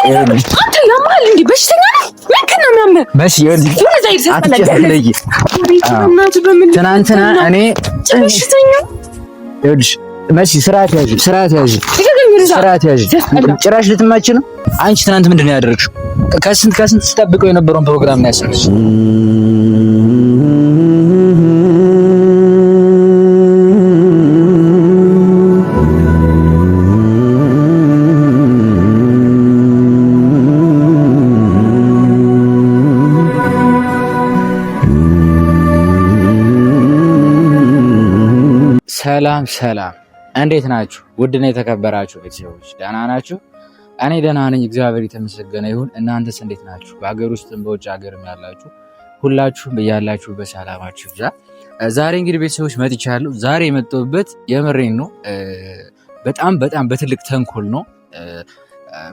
አንተ ያማል እንዴ? በሽተኛ ነህ? ምንድን ነው የሚያምህ? መሲ ትናንትና እኔ በሽተኛ ይኸውልሽ መሲ ስርዓት ያዥ ጭራሽ ልትማች ነው። አንቺ ትናንት ምንድን ነው ያደረግሽው? ከስንት ስጠብቀው የነበረውን ፕሮግራም ነው ያሰብሽ። ሰላም እንዴት ናችሁ? ውድና የተከበራችሁ ቤተሰቦች ደህና ናችሁ? እኔ ደህና ነኝ፣ እግዚአብሔር የተመሰገነ ይሁን። እናንተስ እንዴት ናችሁ? በሀገር ውስጥም በውጭ ሀገርም ያላችሁ ሁላችሁም በያላችሁ በሰላማችሁ ይብዛ። ዛሬ እንግዲህ ቤተሰቦች መጥቻለሁ። ዛሬ የመጣሁበት የምሬን ነው፣ በጣም በትልቅ ተንኮል ነው።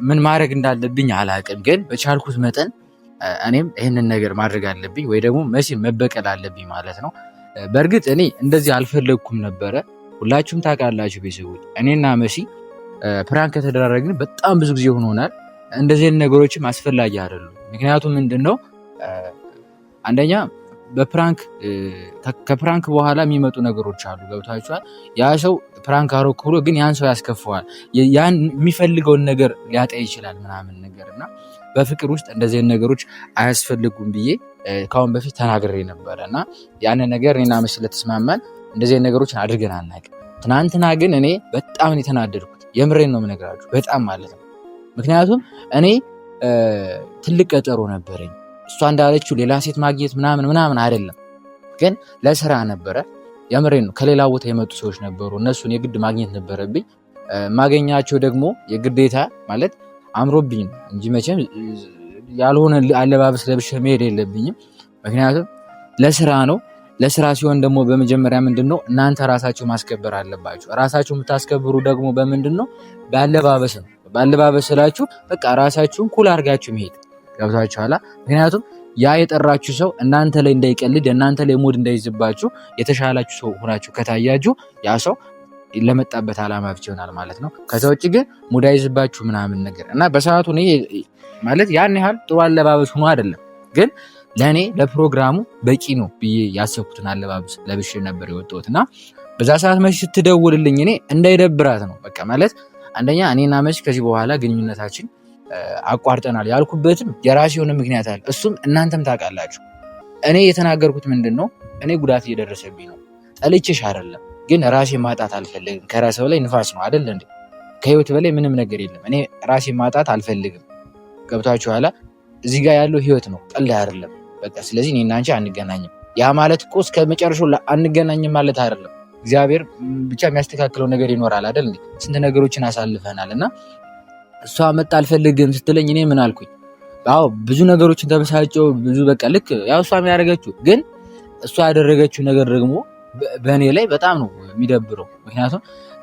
ምን ማድረግ እንዳለብኝ አላውቅም፣ ግን በቻልኩት መጠን እኔም ይህንን ነገር ማድረግ አለብኝ ወይ ደግሞ መሲን መበቀል አለብኝ ማለት ነው። በእርግጥ እኔ እንደዚህ አልፈለግኩም ነበረ። ሁላችሁም ታውቃላችሁ ቤተሰቦች፣ እኔና መሲ ፕራንክ ከተደራረግን በጣም ብዙ ጊዜ ሆኖናል። እንደዚህ አይነት ነገሮችም አስፈላጊ አይደሉም። ምክንያቱም ምንድነው አንደኛ ከፕራንክ በኋላ የሚመጡ ነገሮች አሉ። ገብታችኋል? ያ ሰው ፕራንክ አሮክ ብሎ ግን ያን ሰው ያስከፈዋል። ያን የሚፈልገውን ነገር ሊያጣ ይችላል ምናምን ነገር እና በፍቅር ውስጥ እንደዚህ አይነት ነገሮች አያስፈልጉም ብዬ ካሁን በፊት ተናግሬ ነበረ እና ያንን ነገር እኔና መሲ ስለተስማማን እንደዚህ አይነት ነገሮችን አድርገን አናውቅም። ትናንትና ግን እኔ በጣም ነው የተናደድኩት። የምሬን ነው የምነግራችሁ፣ በጣም ማለት ነው። ምክንያቱም እኔ ትልቅ ቀጠሮ ነበረኝ። እሷ እንዳለችው ሌላ ሴት ማግኘት ምናምን አይደለም፣ ግን ለስራ ነበረ። የምሬን ነው። ከሌላ ቦታ የመጡ ሰዎች ነበሩ፣ እነሱን የግድ ማግኘት ነበረብኝ። ማገኛቸው ደግሞ የግዴታ ማለት አምሮብኝ ነው እንጂ መቼም ያልሆነ አለባበስ ለብሼ መሄድ የለብኝም። ምክንያቱም ለስራ ነው። ለስራ ሲሆን ደግሞ በመጀመሪያ ምንድነው እናንተ ራሳችሁ ማስከበር አለባችሁ። ራሳችሁ የምታስከብሩ ደግሞ በምንድነው? በአለባበስ ነው። በአለባበስ ስላችሁ በቃ ራሳችሁን ኩል አድርጋችሁ መሄድ ገብታችኋል። ምክንያቱም ያ የጠራችሁ ሰው እናንተ ላይ እንዳይቀልድ፣ እናንተ ላይ ሙድ እንዳይዝባችሁ፣ የተሻላችሁ ሰው ሆናችሁ ከታያችሁ ያ ሰው ለመጣበት ዓላማ ብቻ ይሆናል ማለት ነው። ከዛ ውጭ ግን ሙድ አይዝባችሁ ምናምን ነገር እና በሰዓቱ እኔ ማለት ያን ያህል ጥሩ አለባበስ ሆኖ አይደለም፣ ግን ለእኔ ለፕሮግራሙ በቂ ነው ብዬ ያሰብኩትን አለባበስ ለብሼ ነበር የወጣሁት እና በዛ ሰዓት መሲ ስትደውልልኝ እኔ እንዳይደብራት ነው በቃ ማለት አንደኛ እኔና መሲ ከዚህ በኋላ ግንኙነታችን አቋርጠናል ያልኩበትም የራሴ የሆነ ምክንያት አለ። እሱም እናንተም ታውቃላችሁ። እኔ የተናገርኩት ምንድን ነው? እኔ ጉዳት እየደረሰብኝ ነው። ጠልቼሽ አይደለም፣ ግን ራሴ ማጣት አልፈልግም። ከራሴ በላይ ንፋስ ነው አይደል እንዴ? ከህይወት በላይ ምንም ነገር የለም። እኔ ራሴ ማጣት አልፈልግም። ገብታችኋል? እዚህ ጋር ያለው ህይወት ነው፣ ቀልድ አይደለም። በቃ ስለዚህ እኔና አንቺ አንገናኝም። ያ ማለት እኮ እስከ መጨረሻው አንገናኝም ማለት አይደለም። እግዚአብሔር ብቻ የሚያስተካክለው ነገር ይኖራል አይደል እንዴ? ስንት ነገሮችን አሳልፈናል እና እሷ መጣ አልፈልግም ስትለኝ እኔ ምን አልኩኝ? አዎ ብዙ ነገሮችን ተበሳጨው። ብዙ በቃ ልክ ያው እሷ የሚያደርገችው ግን እሷ ያደረገችው ነገር ደግሞ በእኔ ላይ በጣም ነው የሚደብረው። ምክንያቱም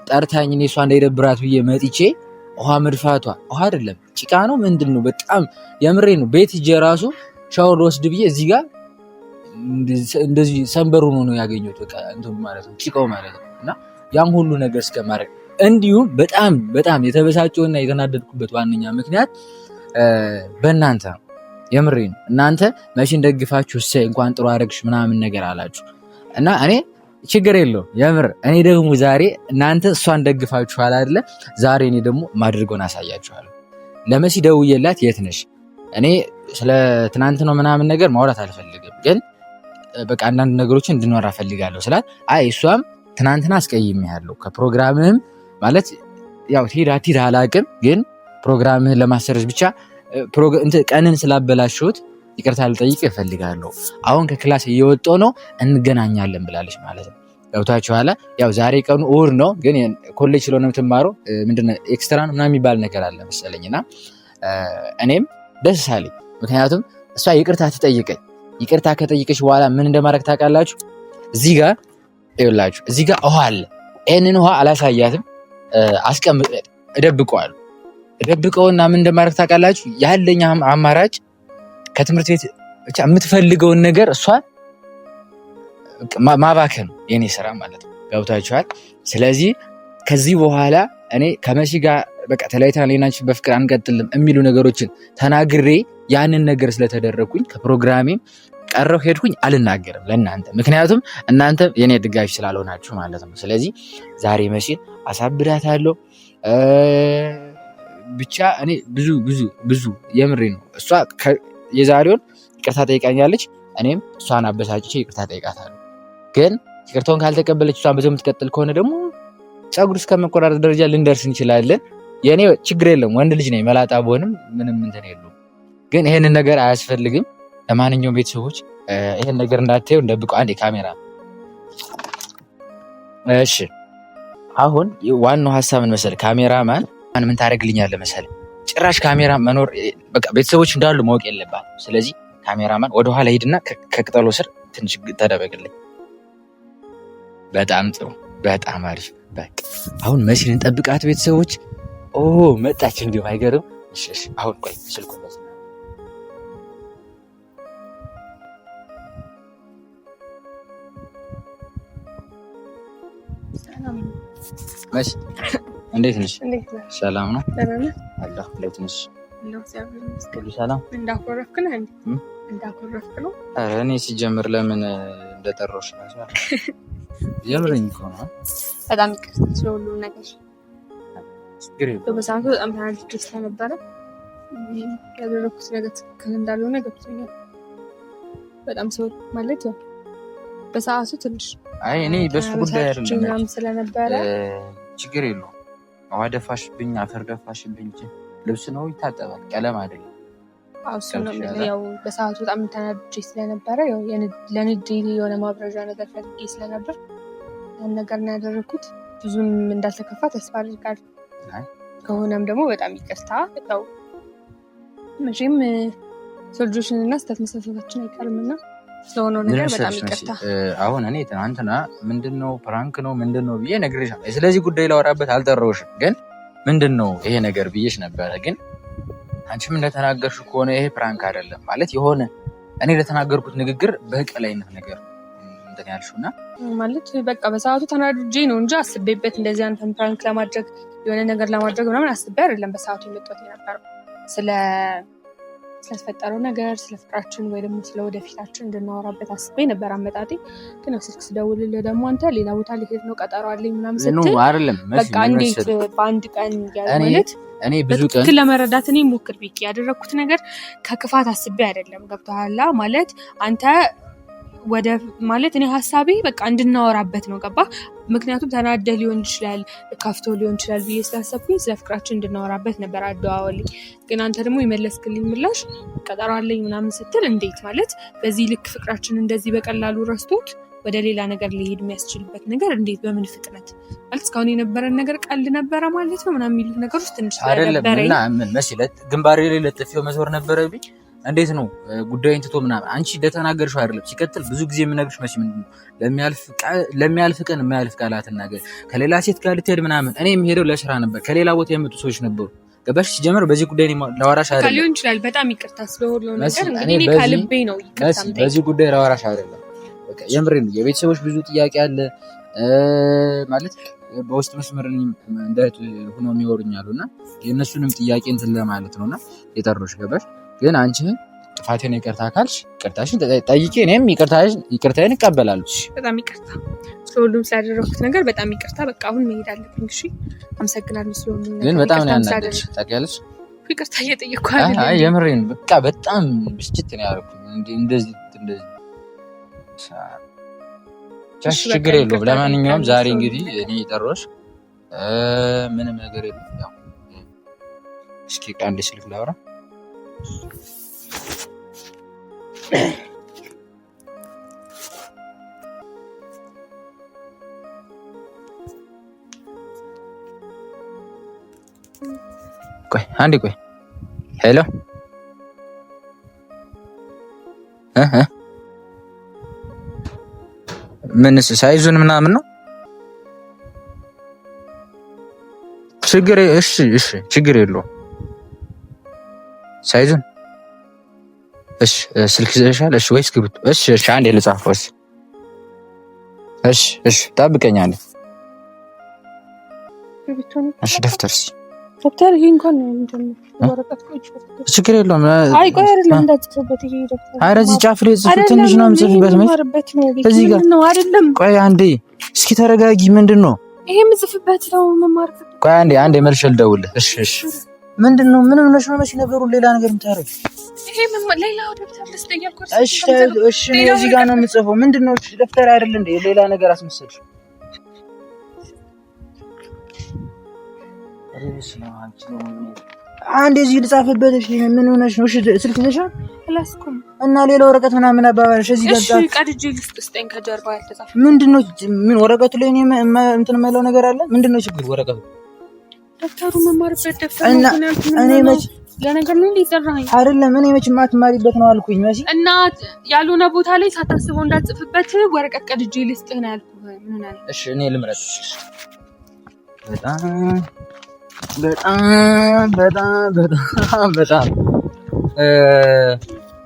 ጠርታኝ እኔ እሷ እንዳይደብራት ብዬ መጥቼ ውሃ መድፋቷ ውሃ አይደለም ጭቃ ነው ምንድን ነው በጣም የምሬ ነው። ቤት ሂጄ ራሱ ሻወር ወስድ ብዬ እዚህ ጋር እንደዚህ ሰንበሩ ነው ያገኘሁት። በቃ እንትን ማለት ነው ጭቃው ማለት ነው። እና ያም ሁሉ ነገር እስከማድረግ እንዲሁም በጣም የተበሳጨውና የተናደድኩበት ዋነኛ ምክንያት በእናንተ ነው። የምሬ ነው። እናንተ መቼን ደግፋችሁ እሰይ እንኳን ጥሩ አደረግሽ ምናምን ነገር አላችሁ እና እኔ ችግር የለውም የምር። እኔ ደግሞ ዛሬ እናንተ እሷን ደግፋችኋል አይደለ? ዛሬ እኔ ደግሞ ማድርገውን አሳያችኋለሁ። ለመሲ ደውዬላት የት ነሽ? እኔ ስለ ትናንት ነው ምናምን ነገር ማውራት አልፈልግም፣ ግን በቃ አንዳንድ ነገሮችን እንድንወራ ፈልጋለሁ ስላት አይ እሷም ትናንትና አስቀይሜሃለሁ ከፕሮግራምህም ማለት ያው ትሄድ አላቅም፣ ግን ፕሮግራምህን ለማሰረዝ ብቻ ቀንን ስላበላሽሁት ይቅርታ ልጠይቅ እፈልጋለሁ። አሁን ከክላስ እየወጣሁ ነው፣ እንገናኛለን ብላለች ማለት ነው። ገብታችኋል? ያው ዛሬ ቀኑ እሑድ ነው፣ ግን ኮሌጅ ስለሆነ የምትማረው ምንድነው ኤክስትራ ነው ምናምን የሚባል ነገር አለ መሰለኝና እኔም ደስ አለኝ። ምክንያቱም እሷ ይቅርታ ትጠይቀኝ። ይቅርታ ከጠይቀች በኋላ ምን እንደማድረግ ታውቃላችሁ? እዚህ ጋር ይኸውላችሁ፣ እዚህ ጋር ውሃ አለ። ይህንን ውሃ አላሳያትም፣ እደብቀውና ምን እንደማድረግ ታውቃላችሁ? ያለኝ አማራጭ ከትምህርት ቤት ብቻ የምትፈልገውን ነገር እሷን ማባከን የኔ ስራ ማለት ነው። ገብታችኋል? ስለዚህ ከዚህ በኋላ እኔ ከመሲ ጋር በቃ ተለያይተናል እኔና አንቺ በፍቅር አንቀጥልም የሚሉ ነገሮችን ተናግሬ ያንን ነገር ስለተደረኩኝ ከፕሮግራሜ ቀረው ሄድኩኝ። አልናገርም ለእናንተ፣ ምክንያቱም እናንተ የኔ ድጋፊ ስላልሆናችሁ ማለት ነው። ስለዚህ ዛሬ መሲን አሳብዳታለሁ። ብቻ እኔ ብዙ የምሬ ነው። እሷ የዛሬውን ይቅርታ ጠይቃኛለች፣ እኔም እሷን አበሳጭቼ ይቅርታ ጠይቃታለሁ። ግን ይቅርታውን ካልተቀበለች እሷን በዚያው የምትቀጥል ከሆነ ደግሞ ፀጉር እስከ መቆራረጥ ደረጃ ልንደርስ እንችላለን። የእኔ ችግር የለም፣ ወንድ ልጅ ነኝ፣ መላጣ ብሆንም ምንም እንትን የለውም። ግን ይሄንን ነገር አያስፈልግም። ለማንኛውም ቤተሰቦች ይሄን ነገር እንዳታዩ እንደብቀው አንዴ ካሜራ። እሺ አሁን ዋናው ሀሳብ ምን መሰለህ? ካሜራማን ምን ታደርግልኛለህ መሰለህ? ጭራሽ ካሜራ መኖር በቃ ቤተሰቦች እንዳሉ ማወቅ የለባትም። ስለዚህ ካሜራማን ወደኋላ ሂድና ከቅጠሉ ስር ትንሽ ተደበቅልኝ። በጣም ጥሩ፣ በጣም አሪፍ። በቃ አሁን መሲን እንጠብቃት ቤተሰቦች። መጣች፣ እንዲሁ አይገርም? እሺ አሁን ቆይ ስልኩ መሲ እንዴት ነሽ? ሰላም ነው አላህ። እንዴት ነሽ? ሁሉ ሰላም? እንዳኮረፍክ ነው? ኧረ እኔ ሲጀምር ለምን እንደጠራሁሽ ነው የምረኝ እኮ ነው። በጣም ይቅርታ ስለሁሉ ነገር። በሰዓቱ በጣም ተናድጄ ስለነበረ ያደረኩት ነገር ትክክል እንዳልሆነ ገብቶኛል። በጣም ሰው ማለት ያው በሰዓቱ ትንሽ እኔ በሱ ጉዳይ አይደለም ስለነበረ ችግር የለውም። ውሃ ደፋሽብኝ፣ አፈር ደፋሽብኝ፣ ልብስ ነው ይታጠባል፣ ቀለም አይደለም። ያው በሰዓቱ በጣም ተናድጄ ስለነበረ ያው ለንዴ የሆነ ማብረጃ ነገር ፈልጌ ስለነበር ያን ነገር ነው ያደረኩት። ብዙም እንዳልተከፋ ተስፋ አድርጋለሁ። ከሆነም ደግሞ በጣም ይቅርታ። ያው መቼም ሰው ልጆችንና ስህተት መሳሳታችን አይቀርምና ስለሆነው ነገር በጣም ይቅርታ። አሁን እኔ ትናንትና ምንድነው ፕራንክ ነው ምንድነው ብዬ ነግሬሻለሁ። ስለዚህ ጉዳይ ላወራበት አልጠራሁሽም፣ ግን ምንድነው ይሄ ነገር ብዬሽ ነበረ። ግን አንቺም እንደተናገርሽ ከሆነ ይሄ ፕራንክ አይደለም ማለት የሆነ እኔ ለተናገርኩት ንግግር በቀል አይነት ነገር እንትን ያልሽውና ማለት በቃ በሰዓቱ ተናድጄ ነው እንጂ አስቤበት እንደዚህ አንተን ፕራንክ ለማድረግ የሆነ ነገር ለማድረግ ምናምን አስቤ አይደለም በሰዓቱ የመጣሁት የነበረው። ስለተፈጠረው ነገር ስለ ፍቅራችን ወይ ደግሞ ስለ ወደፊታችን እንድናወራበት አስቤ ነበር አመጣጤ። ግን ስልክ ስደውልልህ ደግሞ አንተ ሌላ ቦታ ሊሄድ ነው ቀጠሮ አለኝ ምናምን ስትል በቃ እንዴት በአንድ ቀን ማለት እኔ ብዙ ቀን በትክክል ለመረዳት እኔ ሞክር ቢቂ ያደረኩት ነገር ከክፋት አስቤ አይደለም። ገብቶሃል ማለት አንተ ወደ ማለት እኔ ሀሳቤ በቃ እንድናወራበት ነው ገባ። ምክንያቱም ተናደህ ሊሆን ይችላል ከፍቶ ሊሆን ይችላል ብዬ ስላሰብኩኝ ስለ ፍቅራችን እንድናወራበት ነበር አደዋወልኝ። ግን አንተ ደግሞ የመለስክልኝ ምላሽ ቀጠሮ አለኝ ምናምን ስትል እንዴት ማለት በዚህ ልክ ፍቅራችን እንደዚህ በቀላሉ ረስቶት ወደ ሌላ ነገር ሊሄድ የሚያስችልበት ነገር እንዴት በምን ፍጥነት ማለት እስካሁን የነበረን ነገር ቀልድ ነበረ ማለት ነው ምናምን የሚሉት ነገሮች ትንሽ አይደለም እና ምን መስለት ግንባሬ ላይ ለጥፊው መዞር ነበረብኝ። እንዴት ነው ጉዳዩን ትቶ ምናምን አንቺ እንደተናገርሽው አይደለም። ሲቀጥል ብዙ ጊዜ የምነግርሽ መሲ ምንድነው ለሚያልፍ ቀን የማያልፍ ቃላት እናገር። ከሌላ ሴት ጋር ልትሄድ ምናምን እኔ የምሄደው ለስራ ነበር። ከሌላ ቦታ የመጡ ሰዎች ነበሩ ገባሽ። ሲጀምር በዚህ ጉዳይ ላወራሽ አይደለም። ሊሆን ይችላል በጣም ይቅርታ ስለሆነው ነገር እንግዲህ እኔ ከልቤ ነው ይቅርታ። በዚህ ጉዳይ ላወራሽ አይደለም። በቃ የምሬን ነው። የቤተሰቦች ብዙ ጥያቄ አለ ማለት በውስጥ መስመር እንደ ሆኖ የሚወሩኛሉና የእነሱንም ጥያቄ እንትን ለማለት ነውና የጠሩሽ ገባሽ። ግን አንቺ ጥፋቴን ይቅርታ ካልሽ ይቅርታሽን ጠይቄ እኔም ይቅርታዬን እቀበላለሁ። በጣም ይቅርታ ስለሁሉም ስላደረኩት ነገር በጣም ይቅርታ። በቃ አሁን መሄድ አለብኝ። እሺ አመሰግናለሁ ስለሁሉም ነገር። ግን በጣም ነው ያናደድሽ ታውቂያለሽ። ይቅርታ እየጠየቅኩ አይደለም። አይ የምሬን በቃ በጣም ብስጭት ነው ያደረኩኝ። እንደዚህ ችግር የለውም። ለማንኛውም ዛሬ እንግዲህ እኔ የጠራሁሽ ምንም ነገር የለም። ያው እስኪ አንዴ ስልክ ላውራ። ቆይ አንዴ ቆይ። ሄሎ ምንስ ሳይዙን ምናምን ነው ችግር? እሺ ችግር የለውም ሳይዙን። እሺ ስልክ ይዘሻል? እሺ ወይስ ግብቱ? እሺ አንዴ ልጻፈው። እሺ ጠብቀኝ አንዴ። እሺ ደፍተርስ ዶክተር ይሄ እንኳን ምንድነው ወረቀት ቆይቶ ችግር የለውም። አይ ቆይ አይደለም እንዳትጽፍበት ይሄ ዶክተር ኧረ እዚህ ጫፍ ላይ ጽፍ ትንሽ ነው የምጽፍበት እዚህ ጋር ነው አይደለም። ቆይ አንዴ እስኪ ተረጋጊ። ምንድነው ይሄ የምጽፍበት ነው መማርበት። ቆይ አንዴ መልሼ ልደውልልህ። እሺ ምንድነው ምን ሆነሽ ነው ነገሩን ሌላ ነገር የምታረጊ? ይሄ ሌላው ደብተር ልስጠኛል ኮርስ። እሺ እዚህ ጋር ነው የምጽፈው። ምንድነው ደብተር አይደል እንዴ? ሌላ ነገር አስመሰልሽ። አንዴ እዚህ ልጻፍበት። እሺ ምን ሆነሽ ነው? እሺ ስልክ ይዘሻል? አላስኩም እና ሌላ ወረቀት ምናምን አባባልሽ እዚህ ጋር ጻፍ። እሺ ቀድጄ ልስጠኝ ከጀርባ ያልተጻፈ ምንድነው? ምን ወረቀቱ ላይ እኔ እንትን የምለው ነገር አለ? ምንድነው ችግር? ወረቀቱ ደብተሩ መማርበት ደብተር ነው። እኔ መች ለነገር ነው ሊጠራኝ አይደለም። እኔ መች ማትማሪበት ነው አልኩኝ መሲ። እና ያልሆነ ቦታ ላይ ሳታስበው እንዳትጽፍበት ወረቀት ቀድጄ ልስጥህ ነው ያልኩህ። ምን ሆነ? እሺ እኔ ልምረጥ። በጣም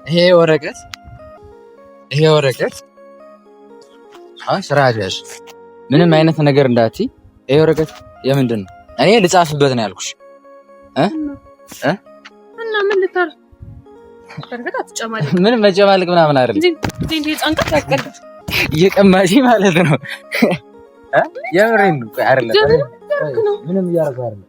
ይሄ ወረቀት ስራ ያዥ። ምንም አይነት ነገር እንዳትይ። ይሄ ወረቀት የምንድን ነው? እኔ ልጻፍበት ነው ያልኩሽ። እና ምን ልታር በርግጥ አትጨማለቅ። ምንም መጨማለቅ ምናምን አይደለም። እንዴ ጻንቀት ያቀድ እየቀማሽ ማለት ነው። የምሬን ነው አይደለም። ምንም እያደረገ አይደለም።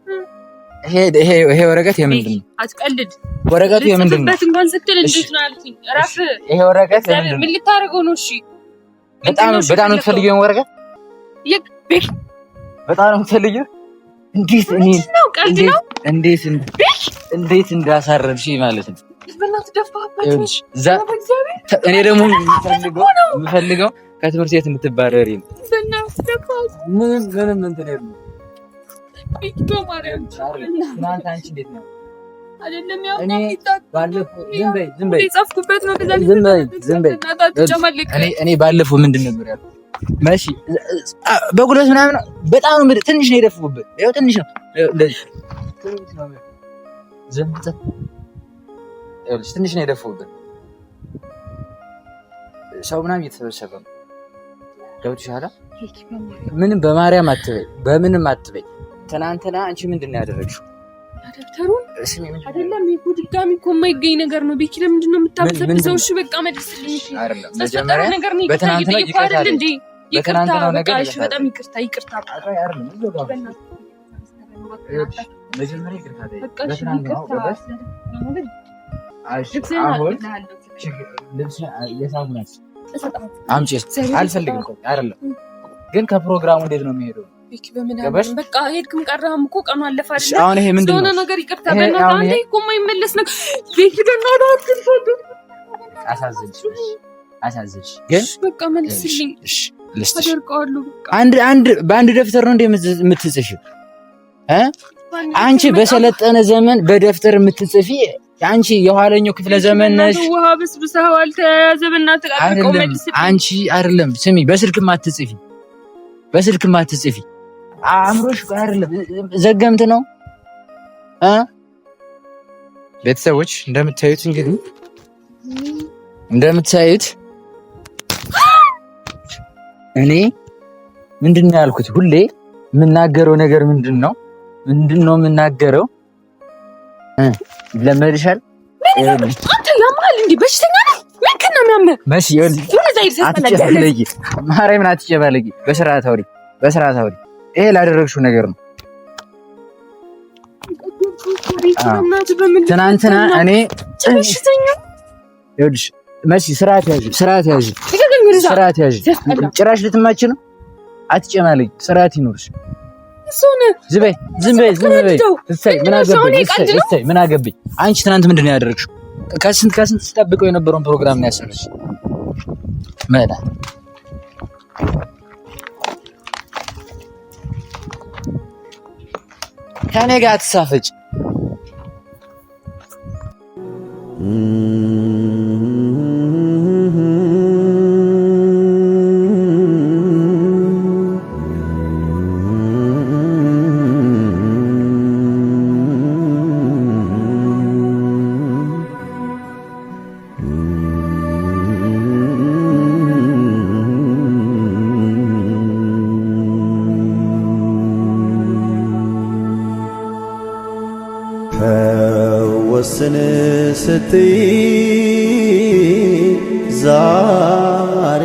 ይሄ ወረቀት የምንድን ነው? አትቀልድ። ወረቀቱ የምንድን ነው? እንኳን ስትል እንዴት ነው አልኩኝ። እረፍ። ይሄ ወረቀት የምንድን ነው? ምን ልታረገው ነው? እሺ በጣም ነው የምትፈልጊው ወረቀት? በጣም ነው የምትፈልጊው? እንዴት እንዳሳረርሽ ማለት ነው። እኔ ደግሞ የምፈልገው ከትምህርት ቤት እንድትባረሪ ነው። ምንም እንትን የለም። እኔ ባለፈው ምንድን ነበር ያልኩት? መሲ በጉልበት ምናምን በጣም ነው ትንሽ ነው የደፈኩበት። ያው ትንሽ ነው ትንሽ ነው የደፈኩበት። ሰው ምናምን እየተሰበሰበ ነው። ገብቶሻል? ምንም በማርያም አትበይ፣ በምንም አትበይ። ትናንትና አንቺ ምንድን ነው ያደረግሽው? ደብተሩን አይደለም ይሄ ድጋሚ እኮ የማይገኝ ነገር ነው። ቤኪ ለምንድን ነው የምታበሰብሰው? እሺ በቃ መልስልኝ። እሺ አይደለም መጀመሪያ በትናንትና ይቅርታ በቃ እሺ በጣም ይቅርታ አይደለም መጀመሪያ ይቅርታ በትናንትና አምጪ አልፈልግም። አይደለም ግን ከፕሮግራሙ እንዴት ነው የሚሄደው? በቃ ሄድክም ቀረህም እኮ ቀኑ አለፈ አይደል? አሁን ይሄ ምንድን ነው? ነገር ይቅርታ በእናትህ አንዴ እኮ የማይመለስ ነገር ቤኪ በእናትህ አሳዝንሽ ግን በቃ መልስልኝ። አደርቀዋለሁ። በአንድ ደብተር ነው እንደ የምትጽፊው? አንቺ በሰለጠነ ዘመን በደብተር የምትጽፊ አንቺ የኋለኛው ክፍለ ዘመን ነሽ። ውሃ ብስብሰው አልተያዘ በእናትህ አድርቀው መልስልኝ። አንቺ አይደለም ስሚ፣ በስልክም አትጽፊ አእምሮሽ አይደለም ዘገምት ነው። ቤተሰቦች እንደምታዩት እኔ ምንድነው ያልኩት? ሁሌ የምናገረው ነገር ምንድነው የምናገረው? ለመድሻል አንተ ያማል እንዴ? በሽተኛ ነህ? ምንድን ነው የሚያምህ? መሲ ማርያምን አትጨባለቂ። በስርዓት አውሪ። ይሄ ላደረግሽው ነገር ነው። ትናንትና እኔ ይኸውልሽ መሲ ስርዓት ያዥ። ጭራሽ ልትማች ነው። አትጨማለቂ። ስርዓት ይኖርሽ። ዝም በይ። ምን አገባኝ? አንቺ ትናንት ምንድን ነው ያደረግሽው? ከስንት ስጠብቀው የነበረውን ፕሮግራም ነው ያሰረሽ። መላ ከኔ ጋር አትሳፈጭ። ወስን ስትይ ዛሬ